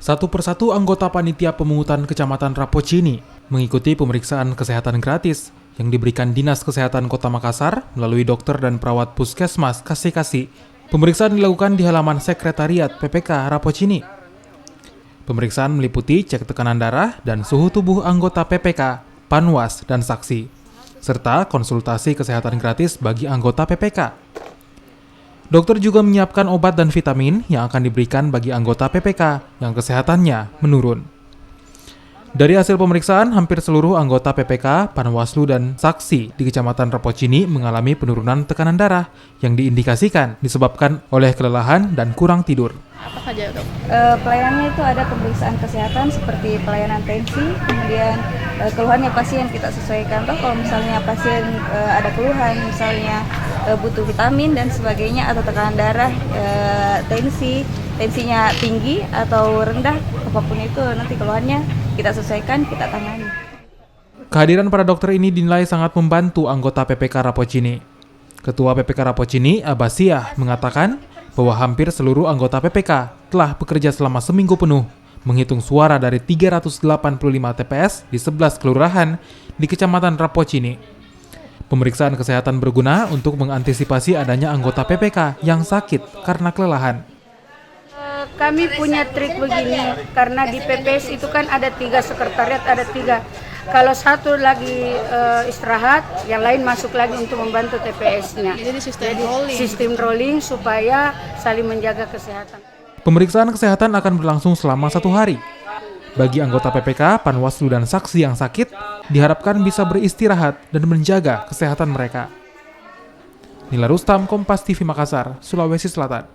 Satu persatu anggota panitia pemungutan Kecamatan Rapocini mengikuti pemeriksaan kesehatan gratis yang diberikan Dinas Kesehatan Kota Makassar melalui dokter dan perawat Puskesmas Kasih-Kasih. Pemeriksaan dilakukan di halaman Sekretariat PPK Rapocini. Pemeriksaan meliputi cek tekanan darah dan suhu tubuh anggota PPK, panwas, dan saksi, serta konsultasi kesehatan gratis bagi anggota PPK. Dokter juga menyiapkan obat dan vitamin yang akan diberikan bagi anggota PPK yang kesehatannya menurun. Dari hasil pemeriksaan, hampir seluruh anggota PPK, Panwaslu, dan saksi di Kecamatan Rapocini mengalami penurunan tekanan darah yang diindikasikan disebabkan oleh kelelahan dan kurang tidur. Apa saja, Dok? Pelayanannya itu ada pemeriksaan kesehatan seperti pelayanan tensi, kemudian keluhannya pasien kita sesuaikan. Kalau misalnya pasien ada keluhan, misalnya butuh vitamin dan sebagainya, atau tekanan darah, tensinya tinggi atau rendah, apapun itu nanti keluhannya kita sesuaikan, kita tangani. Kehadiran para dokter ini dinilai sangat membantu anggota PPK Rapocini. Ketua PPK Rapocini, Abbasiyah, mengatakan bahwa hampir seluruh anggota PPK telah bekerja selama seminggu penuh menghitung suara dari 385 TPS di 11 kelurahan di Kecamatan Rapocini. Pemeriksaan kesehatan berguna untuk mengantisipasi adanya anggota PPK yang sakit karena kelelahan. Kami punya trik begini, karena di PPS itu kan ada 3 sekretariat, ada 3. Kalau satu lagi istirahat, yang lain masuk lagi untuk membantu TPS-nya. Jadi sistem rolling supaya saling menjaga kesehatan. Pemeriksaan kesehatan akan berlangsung selama 1 hari. Bagi anggota PPK, Panwaslu, dan saksi yang sakit, diharapkan bisa beristirahat dan menjaga kesehatan mereka. Nila Rustam, Kompas TV Makassar, Sulawesi Selatan.